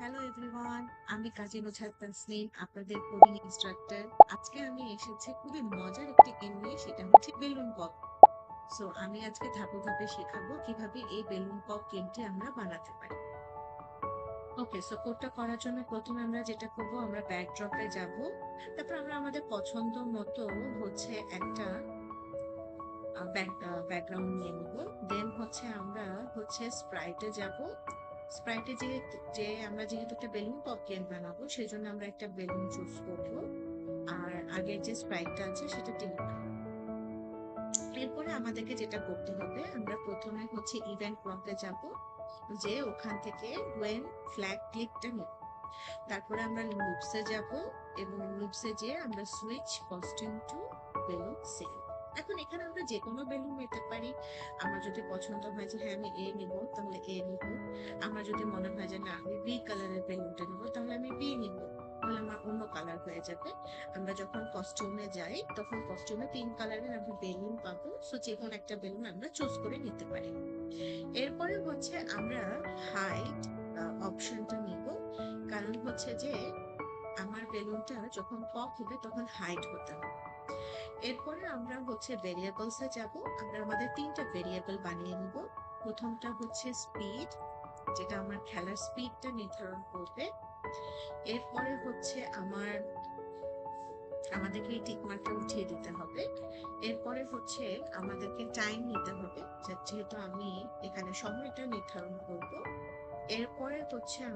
Hello everyone, আমি কাজী নুসরাত তাসনিম, আপনাদের coding instructor. আজকে আমি এসেছি খুবই মজার একটি গেম নিয়ে, সেটা হচ্ছে বেলুন পপ। সো আমি আজকে ধাপে ধাপে শেখাবো কিভাবে এই বেলুন পপ গেমটি আমরা বানাতে পারি। ওকে, সো কোডটা করার জন্য প্রথমে আমরা যেটা করবো, আমরা ব্যাকড্রপে যাব। তারপর আমরা আমাদের পছন্দ মতো হচ্ছে একটা ব্যাকগ্রাউন্ড নিয়ে নিব। দেন হচ্ছে আমরা স্প্রাইটে যাব। স্প্রাইটে আমরা যেহেতু একটা বেলুন পপ গেম বানাবো, সেই জন্য আমরা একটা বেলুন চুজ করবো। আর আগের যে স্প্রাইটটা আছে সেটা ডিলিট করবো। এরপরে আমাদেরকে যেটা করতে হবে, আমরা প্রথমে ইভেন্ট ব্লকে যাব, যে ওখান থেকে ওয়েন ফ্ল্যাগ ক্লিকটা নেব। তারপরে আমরা লুপসে যাব, এবং লুপসে যেয়ে আমরা switch costume to balloon cell. এখন এখানে আমরা যে কোনো বেলুন নিতে পারি। আমার যদি পছন্দ হয় যে হ্যাঁ আমি এ নিব, তাহলে এ নিব। আমার যদি মনে হয় যে না আমি বি কালারের বেলুনটা নিব, তাহলে আমি বি নিব। তাহলে আমার অন্য কালার হয়ে যাবে। আমরা যখন কস্টিউমে যাই, তখন কস্টিউমে 3 কালারের আমরা বেলুন পাবো। সো যে কোনো একটা বেলুন আমরা চুজ করে নিতে পারি। এরপরে আমরা হাইট অপশনটা নিব। কারণ যে আমার বেলুনটা যখন পপ হবে তখন হাইট হতে হবে। এরপরে আমরা ভেরিয়েবলসে যাব। আমরা আমাদের 3টা ভেরিয়েবল বানিয়ে নিব। প্রথমটা স্পিড, যেটা আমার খেলার স্পিডটা নির্ধারণ করবে। এরপরে আমাদেরকে এই টিক মার্কটা উঠিয়ে দিতে হবে। এরপরে আমাদেরকে টাইম নিতে হবে, যেহেতু আমি এখানে সময়টা নির্ধারণ করব। এরপরে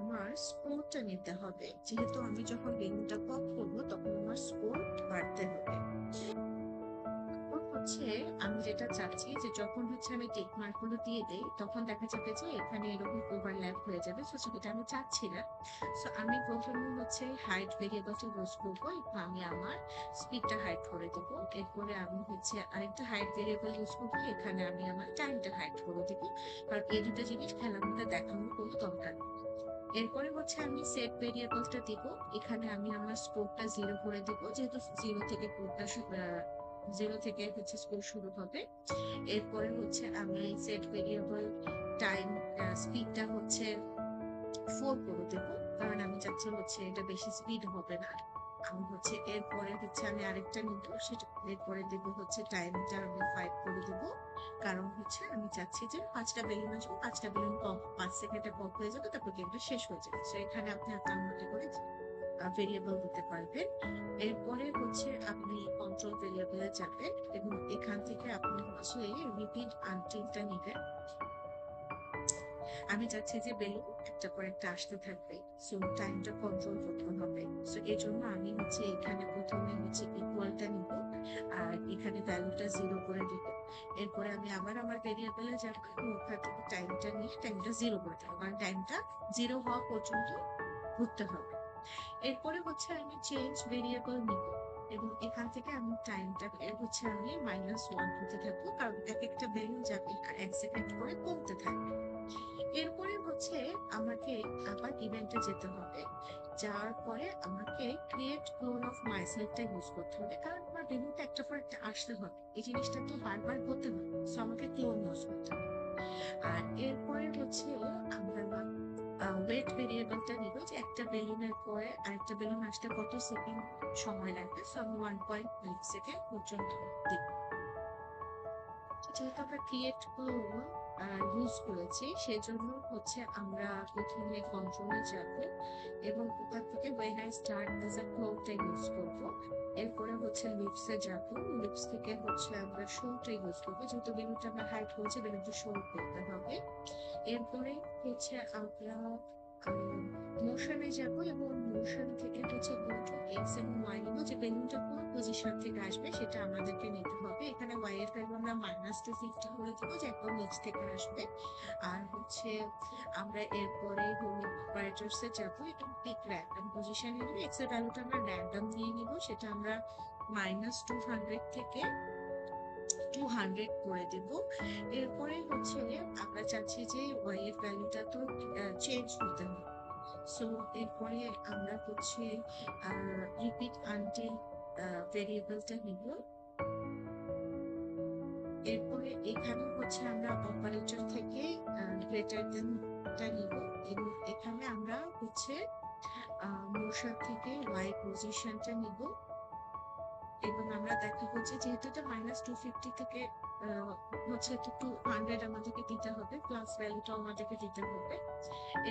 আমার স্কোরটা নিতে হবে, যেহেতু আমি যখন বেলুনটা পপ করবো তখন আমার স্কোর বাড়তে হবে। এখন আমি যেটা চাচ্ছি যে যখন আমি টিক মার্ক গুলো দিয়ে দেই, তখন দেখা যাবে যে এখানে এরকম ওভারল্যাপ হয়ে যাবে। সো সেটা আমি চাচ্ছি না। সো আমি প্রথমে হাইট ভেরিয়েবলটা ইউজ করবো, এবং আমি আমার স্পিডটা হাইট করে দেবো। এরপরে আমি আরেকটা হাইট ভেরিয়েবল ইউজ করবো, এখানে আমি আমার টাইমটা হাইট করে দেবো। কারণ এই দুটো জিনিস খেলার মধ্যে দেখানোর কোনো দরকার নেই। এরপরে আমি সেট ভেরিয়েবলটা দিব। এখানে আমি আমার স্কোরটা 0 করে দিব, যেহেতু জিরো থেকে স্কোর শুরু হবে। এরপরে আমি সেট ভেরিয়েবল টাইম স্পিডটা 4 করে দেবো, কারণ আমি চাচ্ছি এটা বেশি স্পিড হবে না। আমি এরপরে আমি আরেকটা নিব, সেটা এরপরে দেব টাইমটা আমি 5 করে দেবো। কারণ আমি চাচ্ছি যে 5টা বেলুন আসবে, 5টা বেলুন 5 সেকেন্ডে পপ হয়ে যাবে, তারপর গেমটা শেষ হয়ে যাবে। তো এখানে আপনি আপনার মতো করে ভেরিয়েবল দিতে পারবেন। এরপরে আপনি কন্ট্রোল ভেরিয়েবলে যাবেন, এবং এখান থেকে আপনি রিপিট আনটিলটা নিবেন। আমি চাচ্ছি যে বেলুন একটা পর একটা আসতে থাকবে। সো টাইমটা কন্ট্রোল করতে হবে। সো এই জন্য আমি এখানে প্রথমে ইকুয়ালটা নিব, আর এখানে ভ্যালুটা 0 করে দিব। এরপরে আমি আবার আমার ভেরিয়েবলে যাবো, এবং ওখান থেকে টাইমটা নিয়ে টাইমটা 0 করে দেবো, কারণ টাইমটা 0 হওয়া পর্যন্ত ঘুরতে হবে। এরপরে আমি চেঞ্জ ভেরিয়েবল নিব, এবং এখান থেকে আমি টাইমটা আমি -1 হতে থাকবো, কারণ এক একটা বেলুন যাবে আর 1 সেকেন্ড করে কমতে থাকবে। এরপরে আমাকে আবার ইভেন্টে যেতে হবে। যাওয়ার পরে আমাকে ক্রিয়েট ক্লোন অফ মাইসেলফটা ইউজ করতে হবে, কারণ আমার বেলুনটা একটা পর একটা আসতে হবে, এই জিনিসটা তো বারবার হতে হবে। সো আমাকে ক্লোন ইউজ করতে হবে। আর এরপরে আমরা ওয়েট ভেরিয়েবলটা নিব, যে একটা বেলুনের পরে আরেকটা বেলুন আসতে কত সেকেন্ড সময় লাগবে। সো আমি 1.5 সেকেন্ড পর্যন্ত দিব। যেহেতু আমরা ক্রিয়েট ক্লোন ইউজ করেছি, সেজন্য আমরা প্রথমে কন্ট্রোলে যাব, এবং ওখান থেকে when I start as a ক্লোনটা ইউজ করব। এরপরে লুপসে যাব। লুপস থেকে আমরা শোটা ইউজ করবো, যেহেতু বেলুনটা আমরা হাইট করেছি, বেলুনটা শো করতে হবে। এরপরে আমরা মোশনে যাব, এবং মোশন থেকে কন্ট্রোল এক্স এবং ওয়াই নিব, যে বেলুনটা কোন পজিশন থেকে আসবে সেটা আমাদেরকে নিতে হবে। এখানে ওয়াই এর ভ্যালু আমরা -250 করে দিব, যে একদম নিচ থেকে আসবে। আর আমরা এরপরে অপারেটরস এ যাব, এবং পিক র্যান্ডম পজিশনে নিব। এক্স এর ভ্যালুটা আমরা র্যান্ডম দিয়ে নিব, সেটা আমরা -200 থেকে 200 করে দেব। এরপরে আমরা চাচ্ছি যে ওয়াই এর ভ্যালুটা তো চেঞ্জ হতে হবে। সো এরপরে আমরা রিপিট আনটিল ভেরিয়েবলটা নিব। এরপরে এখানে আমরা অপারেটর থেকে গ্রেটার দেনটা নিব, এবং এখানে আমরা হচ্ছে মোশন থেকে ওয়াই পজিশনটা নিব এবং আমরা দেখাবো যে যেহেতু এটা -250 থেকে হচ্ছে তো 200 আমাদেরকে দিতে হবে, প্লাস ভ্যালুটা আমাদেরকে দিতে হবে।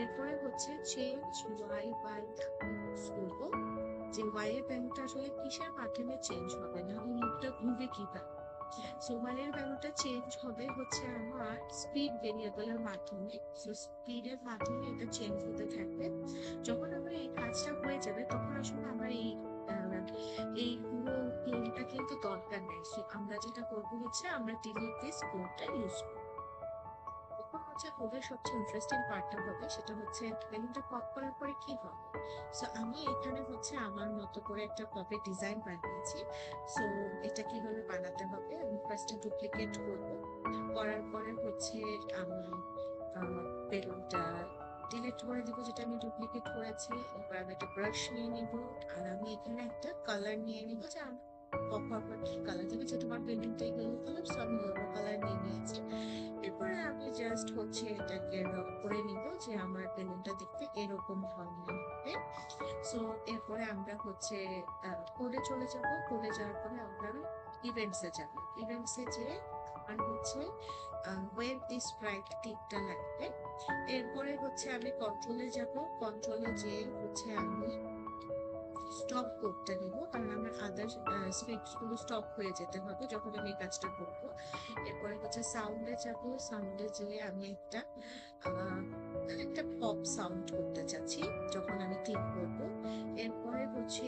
এরপরে হচ্ছে চেঞ্জ ওয়াই বাই ইউজ করবো, যে ওয়াই এর ভ্যালুটা আসলে কিসের মাধ্যমে চেঞ্জ হবে, না লুপটা ঘুরবে কিভাবে। সো ওয়াই এর ভ্যালুটা চেঞ্জ হবে হচ্ছে আমার স্পিড ভেরিয়েবলের মাধ্যমে। সো স্পিডের মাধ্যমে এটা চেঞ্জ হতে থাকবে। যখন আমার এই কাজটা হয়ে যাবে তখন আসলে আমার এই পুরো ক্লোনটা কিন্তু দরকার নেই। সো আমরা যেটা করবো হচ্ছে আমরা ডিলিট দিস ক্লোনটা ইউজ করবো। এখন হচ্ছে কোডের সবচেয়ে ইন্টারেস্টিং পার্টটা হবে, সেটা হচ্ছে বেলুনটা পপ করার পরে কি হবে। সো আমি এখানে হচ্ছে আমার মতো করে একটা পপের ডিজাইন বানিয়েছি। সো এটা কিভাবে বানাতে হবে, আমি ফার্স্টে ডুপ্লিকেট করব, করার পরে হচ্ছে আমি বেলুনটা ডিলিট করে দিব যেটা আমি ডুপ্লিকেট করেছি। এবার আমি একটা ব্রাশ নিয়ে নিব, আর আমি এখানে একটা কালার নিয়ে নিব, যে আমার পপ কি কালার দেবে, যে তোমার বেলুনটা ইয়েলো কালার, সো আমি ইয়েলো কালার নিয়ে নিয়েছি। এরপরে আমি জাস্ট হচ্ছে এটাকে রং করে নিব যে আমার বেলুনটা দেখতে এরকম ধরনের হবে। সো এরপরে আমরা হচ্ছে কোডে চলে যাব, কোডে যাওয়ার পরে আমরা ইভেন্টসে যাব, ইভেন্টসে যে আমার হচ্ছে ওয়েব দিস স্প্রাইট টিকটা লাগবে। এরপরে হচ্ছে আমি কন্ট্রোলে যাব, কন্ট্রোলে যেয়ে হচ্ছে আমি স্টপ কোডটা নিব, কারণ আমার আদার স্ক্রিপ্ট গুলো স্টপ হয়ে যেতে হবে যখন আমি এই কাজটা করবো। এরপরে হচ্ছে সাউন্ডে যাব, সাউন্ডে যেয়ে আমি আহ, একটা পপ সাউন্ড করতে চাচ্ছি যখন আমি ক্লিক করব। এরপরে হচ্ছে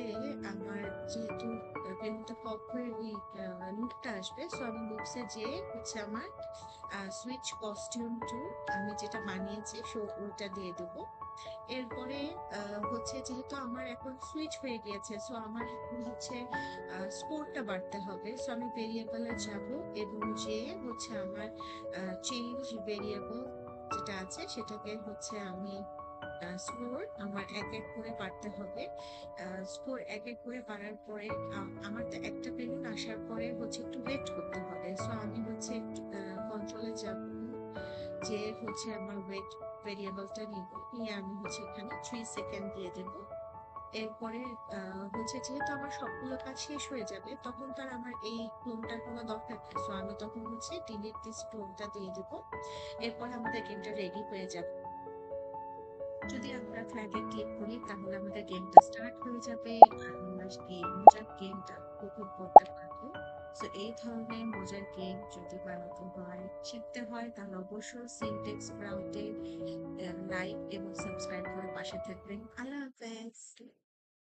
আমার যেহেতু বেলুনটা পপ হয়ে ওই লুকটা আসবে, সো আমি লুকসে যেয়ে হচ্ছে আমার সুইচ কস্টিউম টু আমি যেটা বানিয়েছি সো ওটা দিয়ে দেবো। এরপরে হচ্ছে যেহেতু আমার এখন সুইচ হয়ে গিয়েছে, সো আমার এখন হচ্ছে স্কোরটা বাড়তে হবে। সো আমি ভেরিয়েবলে যাব এবং যে হচ্ছে আমার চেঞ্জ ভেরিয়েবল যেটা আছে সেটাকে হচ্ছে আমি স্কোর আমার এক এক করে বাড়তে হবে। স্কোর এক এক করে বাড়ার পরে আমার তো একটা বেলুন আসার পরে হচ্ছে একটু ওয়েট করতে হবে। সো আমি হচ্ছে কন্ট্রোলে যাব, যে হচ্ছে আমার ওয়েট ভেরিয়েবলটা নিব, নিয়ে আমি হচ্ছে এখানে 3 সেকেন্ড দিয়ে দেব। এরপরে হচ্ছে যেহেতু আমার সবগুলো কাজ শেষ হয়ে যাবে তখন তার আমার এই ক্লোনটার কোনো দরকার নেই, সো আমি তখন হচ্ছে ডিলিট দিস ক্লোনটা দিয়ে দেবো। এরপর আমাদের গেমটা রেডি হয়ে যাবে। যদি আমরা ফ্ল্যাগে ক্লিক করি তাহলে আমাদের গেমটা স্টার্ট হয়ে যাবে, আর আমরা এই মজার গেমটা উপভোগ করতে পারবো। তো এই ধরনের মজার গেম যদি বানাতে হয়, শিখতে হয়, তাহলে অবশ্যই সিনটেক্স ব্রাউজে লাইক এবং সাবস্ক্রাইব করে পাশে থাকবেন। আল্লাহ হাফেজ।